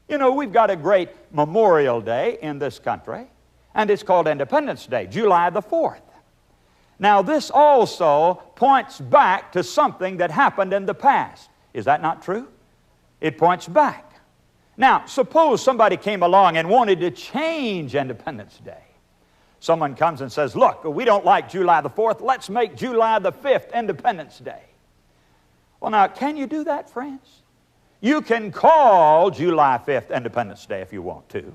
You know, we've got a great Memorial Day in this country, and it's called Independence Day, July the 4th. Now, this also points back to something that happened in the past. Is that not true? It points back. Now, suppose somebody came along and wanted to change Independence Day. Someone comes and says, look, we don't like July the 4th. Let's make July the 5th Independence Day. Well, now, can you do that, friends? You can call July 5th Independence Day if you want to.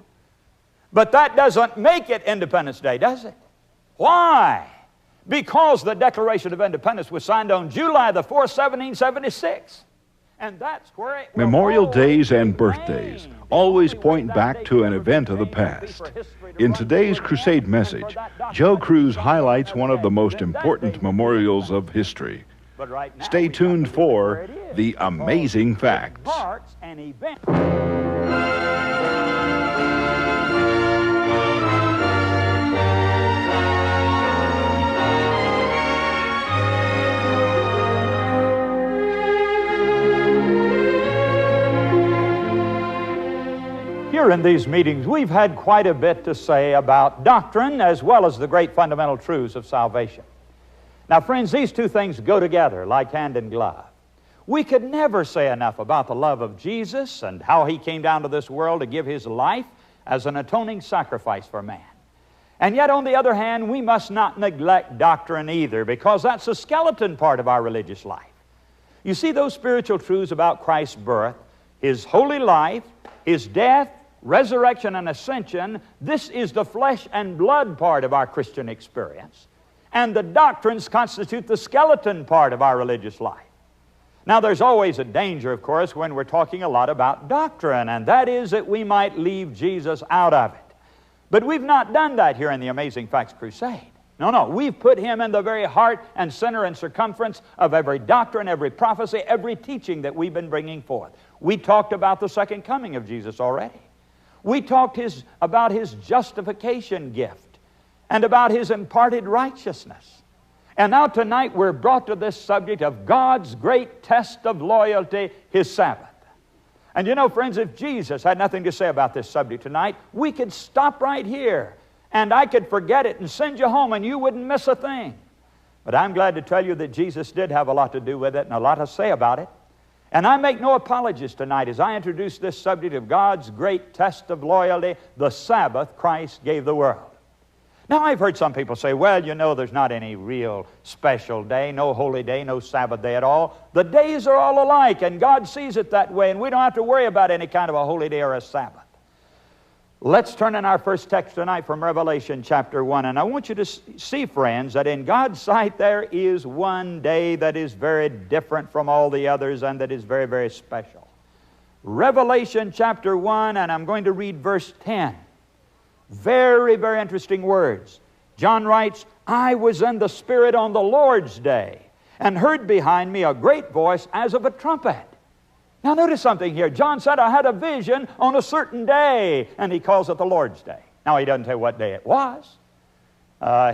But that doesn't make it Independence Day, does it? Why? Because the Declaration of Independence was signed on July the 4th, 1776. And that's where it Memorial days and birthdays always point back to an event of the past. In today's crusade message, Joe Cruz highlights one of the most important memorials of history. Stay tuned for The Amazing Facts. Here in these meetings, we've had quite a bit to say about doctrine as well as the great fundamental truths of salvation. Now, friends, these two things go together like hand in glove. We could never say enough about the love of Jesus and how He came down to this world to give His life as an atoning sacrifice for man. And yet, on the other hand, we must not neglect doctrine either, because that's the skeleton part of our religious life. You see, those spiritual truths about Christ's birth, His holy life, His death, resurrection, and ascension, this is the flesh and blood part of our Christian experience. And the doctrines constitute the skeleton part of our religious life. Now, there's always a danger, of course, when we're talking a lot about doctrine, and that is that we might leave Jesus out of it. But we've not done that here in the Amazing Facts Crusade. No, we've put Him in the very heart and center and circumference of every doctrine, every prophecy, every teaching that we've been bringing forth. We talked about the second coming of Jesus already. We talked about His justification gift and about His imparted righteousness. And now tonight we're brought to this subject of God's great test of loyalty, His Sabbath. And you know, friends, if Jesus had nothing to say about this subject tonight, we could stop right here and I could forget it and send you home and you wouldn't miss a thing. But I'm glad to tell you that Jesus did have a lot to do with it and a lot to say about it. And I make no apologies tonight as I introduce this subject of God's great test of loyalty, the Sabbath Christ gave the world. Now, I've heard some people say, well, you know, there's not any real special day, no holy day, no Sabbath day at all. The days are all alike, and God sees it that way, and we don't have to worry about any kind of a holy day or a Sabbath. Let's turn in our first text tonight from Revelation chapter 1, and I want you to see, friends, that in God's sight there is one day that is very different from all the others and that is very, very special. Revelation chapter 1, and I'm going to read verse 10. Very, very interesting words. John writes, I was in the Spirit on the Lord's day, and heard behind me a great voice as of a trumpet. Now notice something here. John said, I had a vision on a certain day, and he calls it the Lord's Day. Now he doesn't say what day it was.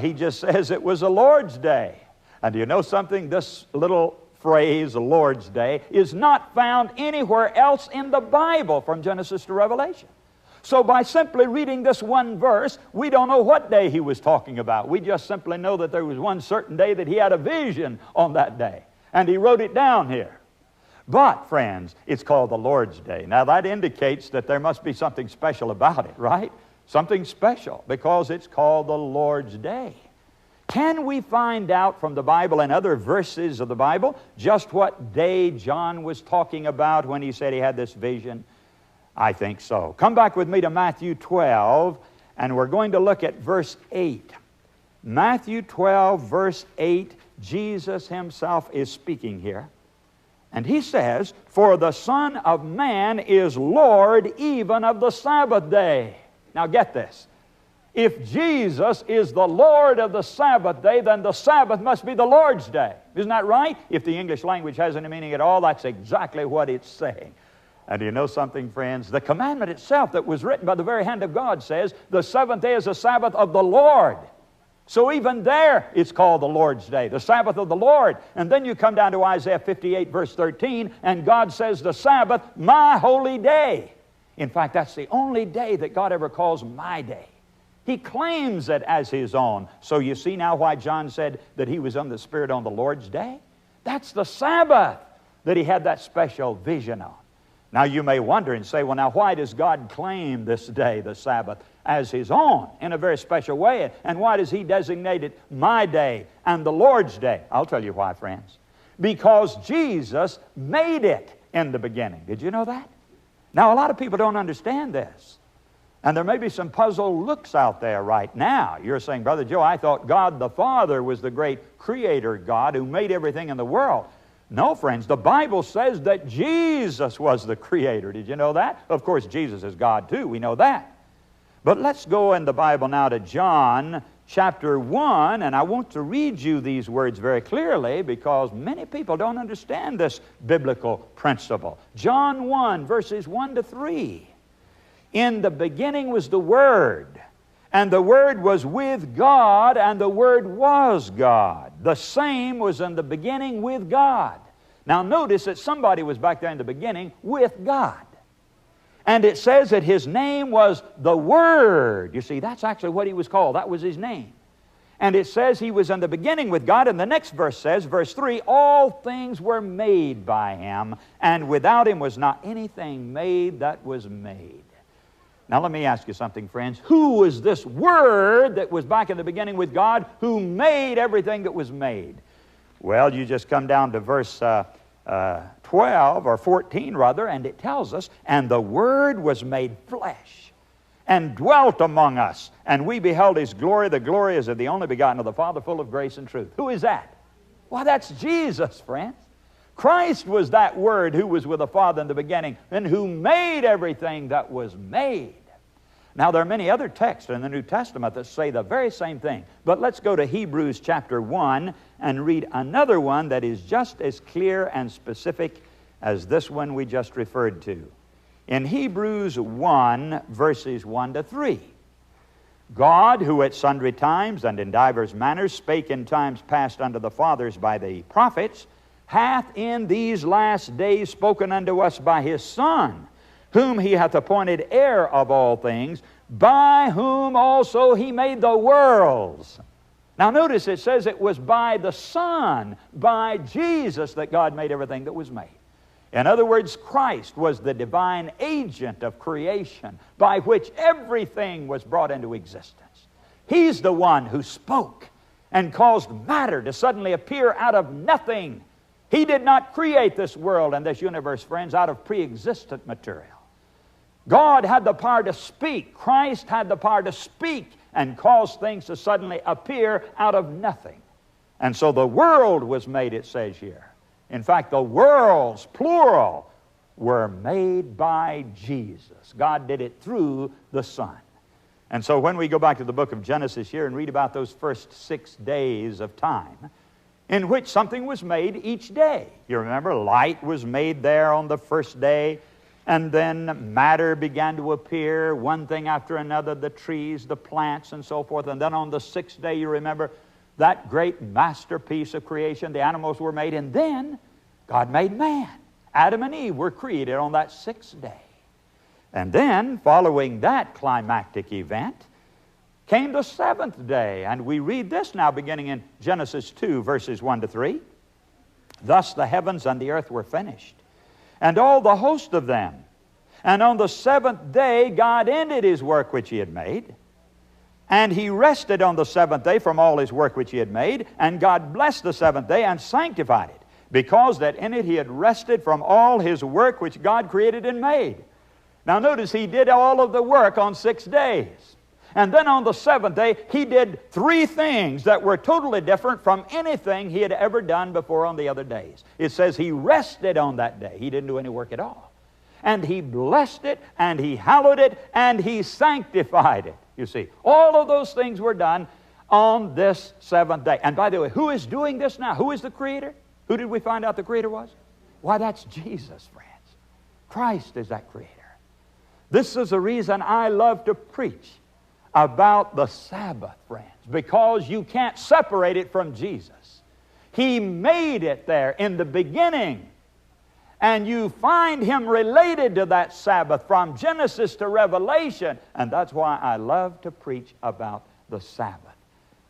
He just says it was the Lord's Day. And do you know something? This little phrase, the Lord's Day, is not found anywhere else in the Bible from Genesis to Revelation. So by simply reading this one verse, we don't know what day he was talking about. We just simply know that there was one certain day that he had a vision on that day. And he wrote it down here. But, friends, it's called the Lord's Day. Now, that indicates that there must be something special about it, right? Something special, because it's called the Lord's Day. Can we find out from the Bible and other verses of the Bible just what day John was talking about when he said he had this vision? I think so. Come back with me to Matthew 12, and we're going to look at verse 8. Matthew 12, verse 8, Jesus Himself is speaking here. And He says, for the Son of Man is Lord even of the Sabbath day. Now get this. If Jesus is the Lord of the Sabbath day, then the Sabbath must be the Lord's day. Isn't that right? If the English language has any meaning at all, that's exactly what it's saying. And do you know something, friends? The commandment itself that was written by the very hand of God says, the seventh day is the Sabbath of the Lord. So even there, it's called the Lord's Day, the Sabbath of the Lord. And then you come down to Isaiah 58, verse 13, and God says, the Sabbath, my holy day. In fact, that's the only day that God ever calls my day. He claims it as His own. So you see now why John said that he was on the Spirit on the Lord's day? That's the Sabbath that he had that special vision on. Now you may wonder and say, well, now why does God claim this day, the Sabbath, as His own in a very special way? And why does He designate it my day and the Lord's day? I'll tell you why, friends. Because Jesus made it in the beginning. Did you know that? Now a lot of people don't understand this. And there may be some puzzled looks out there right now. You're saying, Brother Joe, I thought God the Father was the great creator God who made everything in the world. No, friends, the Bible says that Jesus was the creator. Did you know that? Of course, Jesus is God too. We know that. But let's go in the Bible now to John chapter 1, and I want to read you these words very clearly because many people don't understand this biblical principle. John 1, verses 1 to 3. In the beginning was the Word, and the Word was with God, and the Word was God. The same was in the beginning with God. Now notice that somebody was back there in the beginning with God. And it says that His name was the Word. You see, that's actually what He was called. That was His name. And it says He was in the beginning with God. And the next verse says, verse 3, all things were made by Him, and without Him was not anything made that was made. Now let me ask you something, friends. Who was this Word that was back in the beginning with God who made everything that was made? Well, you just come down to verse 12, or 14 rather, and it tells us, and the Word was made flesh and dwelt among us, and we beheld His glory. The glory is of the only begotten of the Father, full of grace and truth. Who is that? Well, that's Jesus, friends. Christ was that Word who was with the Father in the beginning and who made everything that was made. Now, there are many other texts in the New Testament that say the very same thing. But let's go to Hebrews chapter 1 and read another one that is just as clear and specific as this one we just referred to. In Hebrews 1, verses 1 to 3. God, who at sundry times and in divers manners spake in times past unto the fathers by the prophets, hath in these last days spoken unto us by His Son, whom He hath appointed heir of all things, by whom also He made the worlds. Now notice it says it was by the Son, by Jesus, that God made everything that was made. In other words, Christ was the divine agent of creation by which everything was brought into existence. He's the one who spoke and caused matter to suddenly appear out of nothing. He did not create this world and this universe, friends, out of pre-existent material. God had the power to speak. Christ had the power to speak and cause things to suddenly appear out of nothing. And so the world was made, it says here. In fact, the worlds, plural, were made by Jesus. God did it through the Son. And so when we go back to the book of Genesis here and read about those first 6 days of time, in which something was made each day. You remember, light was made there on the first day, and then matter began to appear, one thing after another, the trees, the plants, and so forth. And then on the 6th day, you remember, that great masterpiece of creation, the animals were made, and then God made man. Adam and Eve were created on that 6th day. And then, following that climactic event, came the 7th day, and we read this now beginning in Genesis 2, verses 1 to 3. Thus the heavens and the earth were finished, and all the host of them. And on the 7th day God ended His work which He had made, and He rested on the 7th day from all His work which He had made, and God blessed the 7th day and sanctified it, because that in it He had rested from all His work which God created and made. Now notice He did all of the work on 6 days. And then on the 7th day, He did 3 things that were totally different from anything He had ever done before on the other days. It says He rested on that day. He didn't do any work at all. And He blessed it, and He hallowed it, and He sanctified it. You see, all of those things were done on this 7th day. And by the way, who is doing this now? Who is the Creator? Who did we find out the Creator was? Why, that's Jesus, friends. Christ is that Creator. This is the reason I love to preach about the Sabbath, friends, because you can't separate it from Jesus. He made it there in the beginning. And you find Him related to that Sabbath from Genesis to Revelation. And that's why I love to preach about the Sabbath,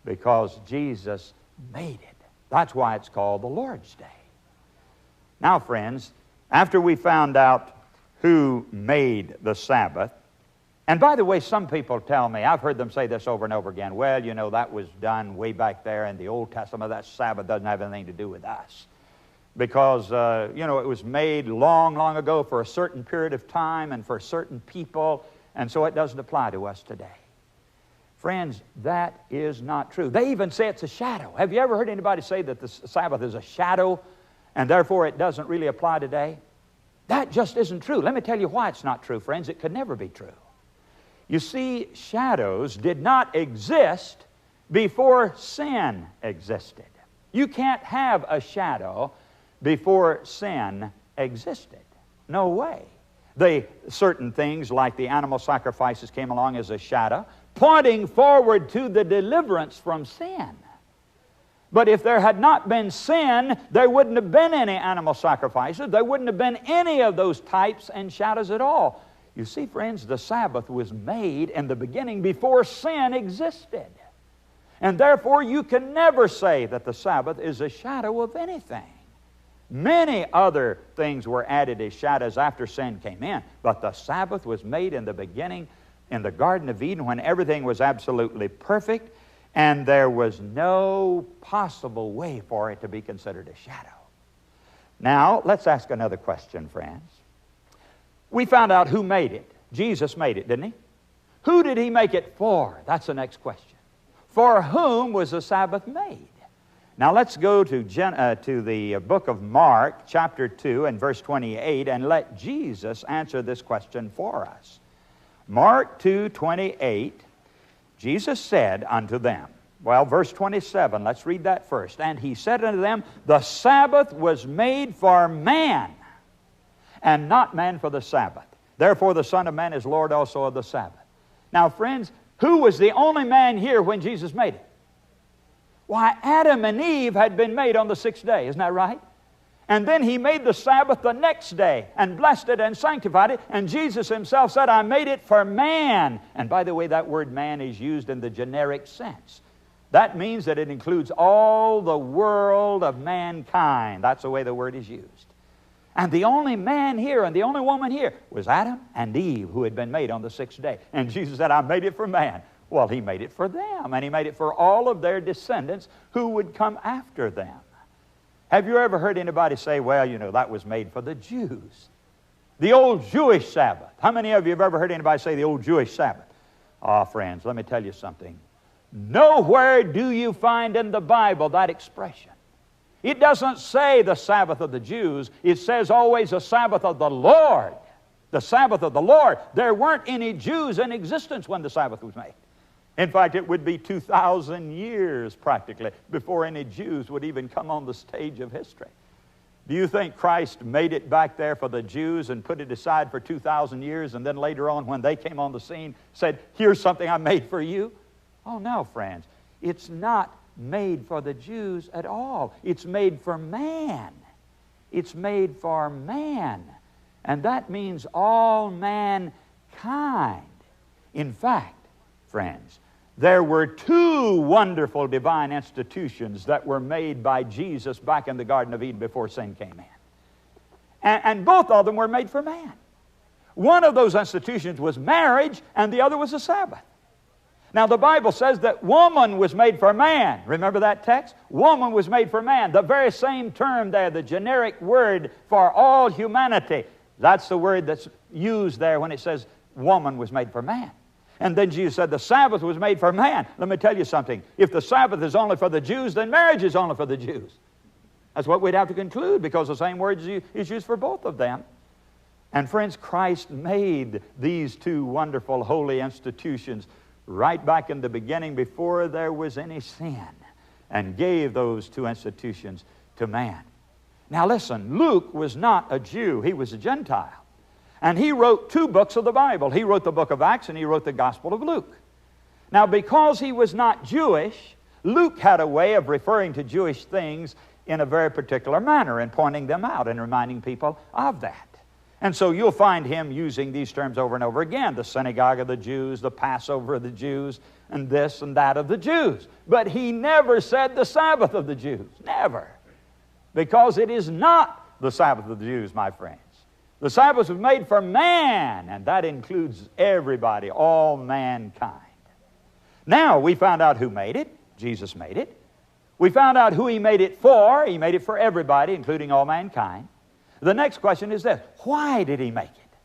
because Jesus made it. That's why it's called the Lord's Day. Now, friends, after we found out who made the Sabbath, and by the way, some people tell me, I've heard them say this over and over again, well, you know, that was done way back there in the Old Testament. That Sabbath doesn't have anything to do with us. Because, you know, it was made long, long ago for a certain period of time and for certain people, and so it doesn't apply to us today. Friends, that is not true. They even say it's a shadow. Have you ever heard anybody say that the Sabbath is a shadow and therefore it doesn't really apply today? That just isn't true. Let me tell you why it's not true, friends. It could never be true. You see, shadows did not exist before sin existed. You can't have a shadow before sin existed. No way. Certain things like the animal sacrifices came along as a shadow, pointing forward to the deliverance from sin. But if there had not been sin, there wouldn't have been any animal sacrifices. There wouldn't have been any of those types and shadows at all. You see, friends, the Sabbath was made in the beginning before sin existed. And therefore, you can never say that the Sabbath is a shadow of anything. Many other things were added as shadows after sin came in, but the Sabbath was made in the beginning in the Garden of Eden when everything was absolutely perfect, and there was no possible way for it to be considered a shadow. Now, let's ask another question, friends. We found out who made it. Jesus made it, didn't He? Who did He make it for? That's the next question. For whom was the Sabbath made? Now let's go to the book of Mark, chapter 2 and verse 28, and let Jesus answer this question for us. Mark 2:28, Jesus said unto them, well, verse 27, let's read that first. And He said unto them, the Sabbath was made for man, and not man for the Sabbath. Therefore the Son of Man is Lord also of the Sabbath. Now, friends, who was the only man here when Jesus made it? Why, Adam and Eve had been made on the sixth day, isn't that right? And then He made the Sabbath the next day and blessed it and sanctified it. And Jesus Himself said, I made it for man. And by the way, that word man is used in the generic sense. That means that it includes all the world of mankind. That's the way the word is used. And the only man here and the only woman here was Adam and Eve, who had been made on the sixth day. And Jesus said, I made it for man. Well, He made it for them, and He made it for all of their descendants who would come after them. Have you ever heard anybody say, well, you know, that was made for the Jews? The old Jewish Sabbath. How many of you have ever heard anybody say the old Jewish Sabbath? Ah, friends, let me tell you something. Nowhere do you find in the Bible that expression. It doesn't say the Sabbath of the Jews. It says always the Sabbath of the Lord. The Sabbath of the Lord. There weren't any Jews in existence when the Sabbath was made. In fact, it would be 2,000 years practically before any Jews would even come on the stage of history. Do you think Christ made it back there for the Jews and put it aside for 2,000 years, and then later on when they came on the scene said, here's something I made for you? Oh no, friends. It's not made for the Jews at all. It's made for man. It's made for man. And that means all mankind. In fact, friends, there were two wonderful divine institutions that were made by Jesus back in the Garden of Eden before sin came in. And both of them were made for man. One of those institutions was marriage, and the other was the Sabbath. Now, the Bible says that woman was made for man. Remember that text? Woman was made for man. The very same term there, the generic word for all humanity. That's the word that's used there when it says woman was made for man. And then Jesus said the Sabbath was made for man. Let me tell you something. If the Sabbath is only for the Jews, then marriage is only for the Jews. That's what we'd have to conclude, because the same word is used for both of them. And friends, Christ made these two wonderful holy institutions right back in the beginning before there was any sin, and gave those two institutions to man. Now listen, Luke was not a Jew. He was a Gentile. And he wrote two books of the Bible. He wrote the book of Acts and he wrote the Gospel of Luke. Now because he was not Jewish, Luke had a way of referring to Jewish things in a very particular manner and pointing them out and reminding people of that. And so you'll find him using these terms over and over again: the synagogue of the Jews, the Passover of the Jews, and this and that of the Jews. But he never said the Sabbath of the Jews. Never. Because it is not the Sabbath of the Jews, my friends. The Sabbath was made for man, and that includes everybody, all mankind. Now, we found out who made it. Jesus made it. We found out who he made it for. He made it for everybody, including all mankind. The next question is this: why did he make it?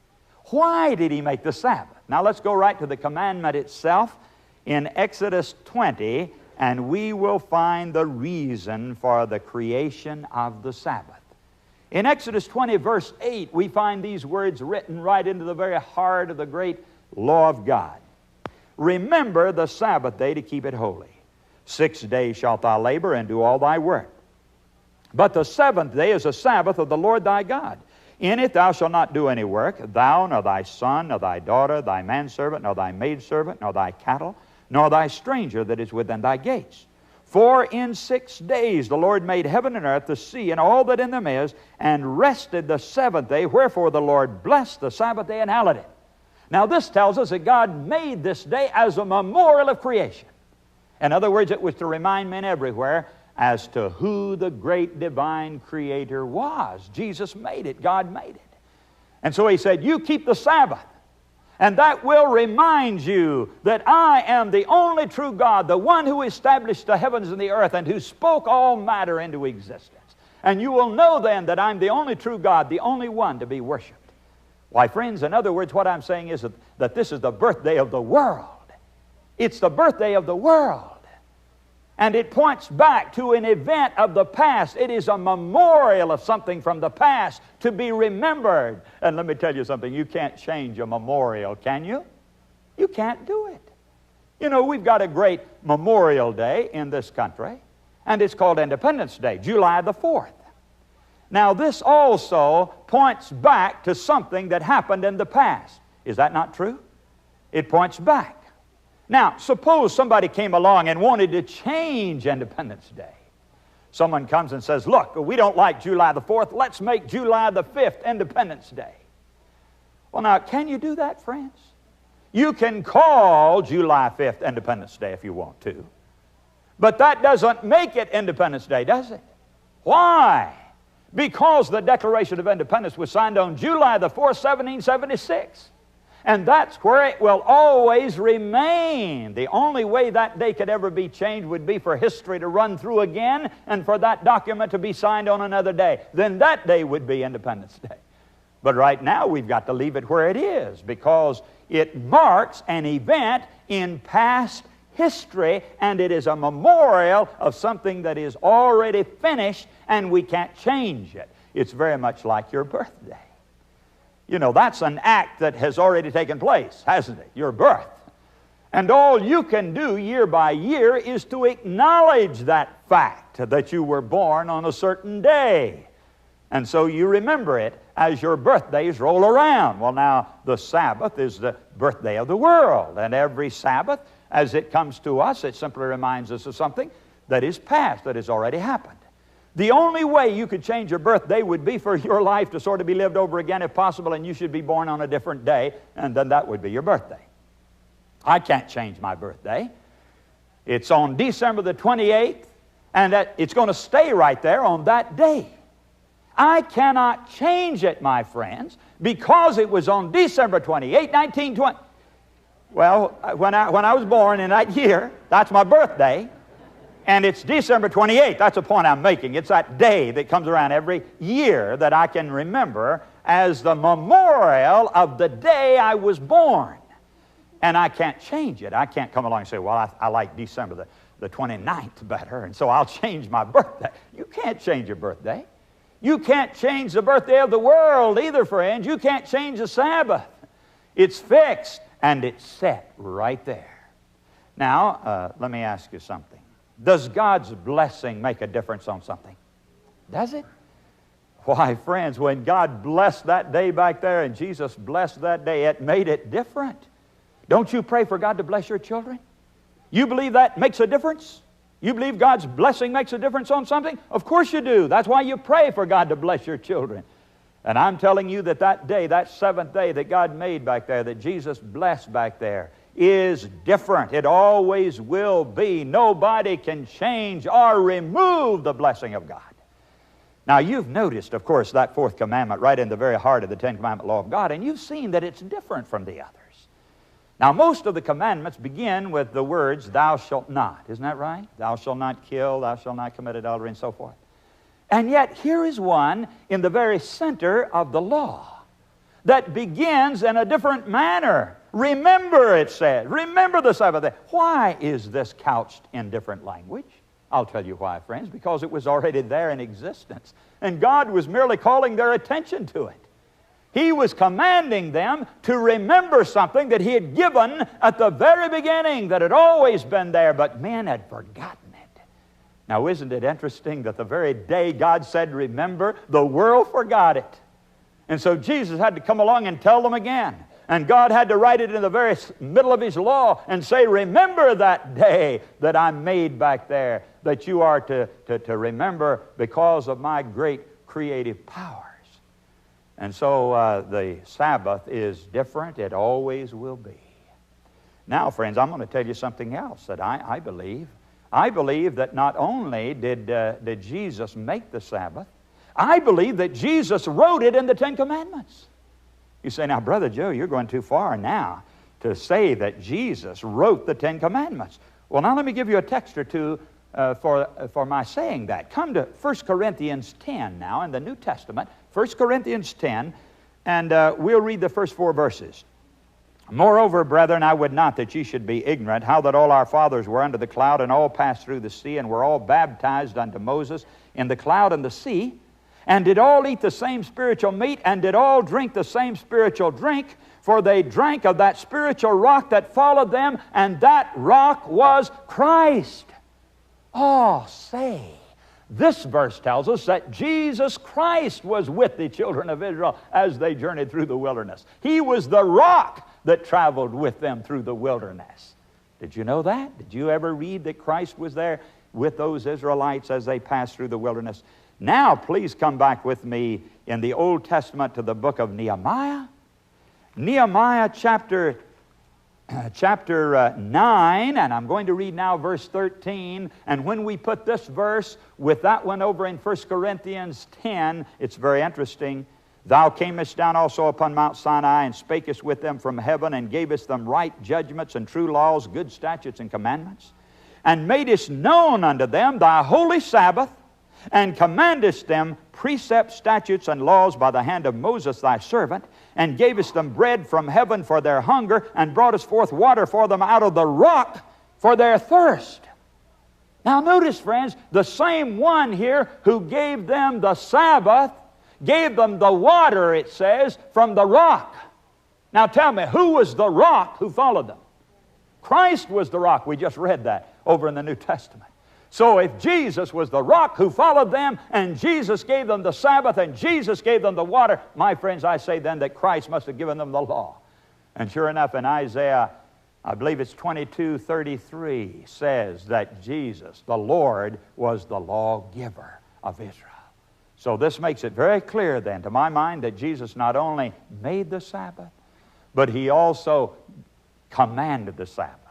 Why did he make the Sabbath? Now let's go right to the commandment itself in Exodus 20, and we will find the reason for the creation of the Sabbath. In Exodus 20, verse 8, we find these words written right into the very heart of the great law of God. Remember the Sabbath day to keep it holy. 6 days shalt thou labor and do all thy work. But the seventh day is a Sabbath of the Lord thy God. In it thou shalt not do any work, thou, nor thy son, nor thy daughter, thy manservant, nor thy maidservant, nor thy cattle, nor thy stranger that is within thy gates. For in 6 days the Lord made heaven and earth, the sea, and all that in them is, and rested the seventh day. Wherefore the Lord blessed the Sabbath day and hallowed it. Now this tells us that God made this day as a memorial of creation. In other words, it was to remind men everywhere as to who the great divine creator was. Jesus made it. God made it. And so he said, you keep the Sabbath, and that will remind you that I am the only true God, the one who established the heavens and the earth and who spoke all matter into existence. And you will know then that I'm the only true God, the only one to be worshiped. Why, friends, in other words, what I'm saying is that this is the birthday of the world. It's the birthday of the world. And it points back to an event of the past. It is a memorial of something from the past to be remembered. And let me tell you something, you can't change a memorial, can you? You can't do it. You know, we've got a great Memorial Day in this country, and it's called Independence Day, July the 4th. Now, this also points back to something that happened in the past. Is that not true? It points back. Now, suppose somebody came along and wanted to change Independence Day. Someone comes and says, look, we don't like July the 4th. Let's make July the 5th Independence Day. Well, now, can you do that, friends? You can call July 5th Independence Day if you want to. But that doesn't make it Independence Day, does it? Why? Because the Declaration of Independence was signed on July the 4th, 1776. And that's where it will always remain. The only way that day could ever be changed would be for history to run through again and for that document to be signed on another day. Then that day would be Independence Day. But right now we've got to leave it where it is because it marks an event in past history, and it is a memorial of something that is already finished and we can't change it. It's very much like your birthday. You know, that's an act that has already taken place, hasn't it? Your birth. And all you can do year by year is to acknowledge that fact that you were born on a certain day. And so you remember it as your birthdays roll around. Well, now, the Sabbath is the birthday of the world. And every Sabbath, as it comes to us, it simply reminds us of something that is past, that has already happened. The only way you could change your birthday would be for your life to sort of be lived over again if possible, and you should be born on a different day, and then that would be your birthday. I can't change my birthday. It's on December the 28th, and it's going to stay right there on that day. I cannot change it, my friends, because it was on December 28, 1920. Well, when I was born in that year, that's my birthday. And it's December 28th. That's the point I'm making. It's that day that comes around every year that I can remember as the memorial of the day I was born. And I can't change it. I can't come along and say, well, I like December the 29th better, and so I'll change my birthday. You can't change your birthday. You can't change the birthday of the world either, friends. You can't change the Sabbath. It's fixed, and it's set right there. Now, let me ask you something. Does God's blessing make a difference on something? Does it? Why, friends, when God blessed that day back there and Jesus blessed that day, it made it different. Don't you pray for God to bless your children? You believe that makes a difference? You believe God's blessing makes a difference on something? Of course you do. That's why you pray for God to bless your children. And I'm telling you that that day, that seventh day that God made back there, that Jesus blessed back there, is different. It always will be. Nobody can change or remove the blessing of God. Now, you've noticed, of course, that fourth commandment right in the very heart of the Ten Commandment law of God, and you've seen that it's different from the others. Now, most of the commandments begin with the words, thou shalt not. Isn't that right? Thou shalt not kill, thou shalt not commit adultery, and so forth. And yet, here is one in the very center of the law that begins in a different manner. Remember, it says. Remember the Sabbath day. Why is this couched in different language? I'll tell you why, friends. Because it was already there in existence. And God was merely calling their attention to it. He was commanding them to remember something that He had given at the very beginning, that had always been there, but men had forgotten it. Now, isn't it interesting that the very day God said, remember, the world forgot it. And so Jesus had to come along and tell them again. And God had to write it in the very middle of His law and say, remember that day that I made back there, that you are to remember because of my great creative powers. And so the Sabbath is different. It always will be. Now, friends, I'm going to tell you something else that I believe. I believe that not only did Jesus make the Sabbath, I believe that Jesus wrote it in the Ten Commandments. You say, now, Brother Joe, you're going too far now to say that Jesus wrote the Ten Commandments. Well, now let me give you a text or two for my saying that. Come to 1 Corinthians 10 now in the New Testament. 1 Corinthians 10, and we'll read the first 4 verses. Moreover, brethren, I would not that ye should be ignorant, how that all our fathers were under the cloud, and all passed through the sea, and were all baptized unto Moses in the cloud and the sea, and did all eat the same spiritual meat, and did all drink the same spiritual drink, for they drank of that spiritual rock that followed them, and that rock was Christ. Oh, say, this verse tells us that Jesus Christ was with the children of Israel as they journeyed through the wilderness. He was the rock that traveled with them through the wilderness. Did you know that? Did you ever read that Christ was there with those Israelites as they passed through the wilderness? Now, please come back with me in the Old Testament to the book of Nehemiah. Nehemiah chapter 9, and I'm going to read now verse 13. And when we put this verse with that one over in 1 Corinthians 10, it's very interesting. Thou camest down also upon Mount Sinai, and spakest with them from heaven, and gavest them right judgments and true laws, good statutes and commandments, and madest known unto them thy holy Sabbath, and commandest them precepts, statutes, and laws by the hand of Moses thy servant, and gavest them bread from heaven for their hunger, and broughtest forth water for them out of the rock for their thirst. Now notice, friends, the same one here who gave them the Sabbath gave them the water, it says, from the rock. Now tell me, who was the rock who followed them? Christ was the rock. We just read that over in the New Testament. So if Jesus was the rock who followed them, and Jesus gave them the Sabbath, and Jesus gave them the water, my friends, I say then that Christ must have given them the law. And sure enough, in Isaiah, I believe it's 22:33, says that Jesus, the Lord, was the lawgiver of Israel. So this makes it very clear then, to my mind, that Jesus not only made the Sabbath, but He also commanded the Sabbath.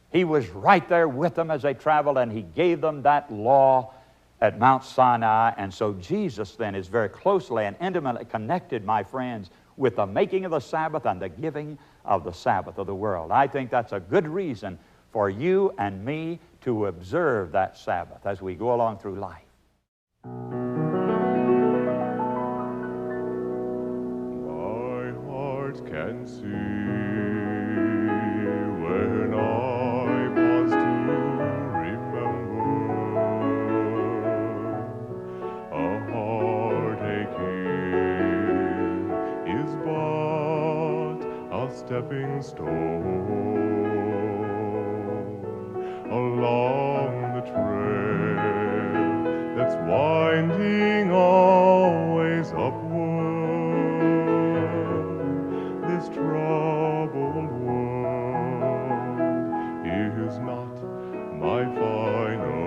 He was right there with them as they traveled, and He gave them that law at Mount Sinai. And so Jesus then is very closely and intimately connected, my friends, with the making of the Sabbath and the giving of the Sabbath of the world. I think that's a good reason for you and me to observe that Sabbath as we go along through life. My heart can see when I pause to remember a heartache here is but a stepping stone along the trail that's winding always upward. This troubled world is not my final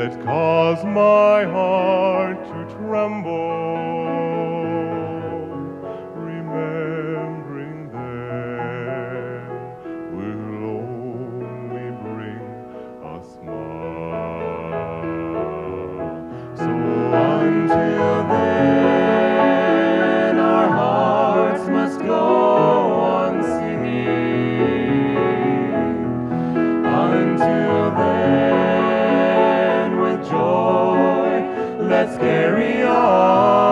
that cause my heart to tremble, remembering them will only bring a smile. So until then, our hearts must go on singing. Until then, with joy, let's carry on.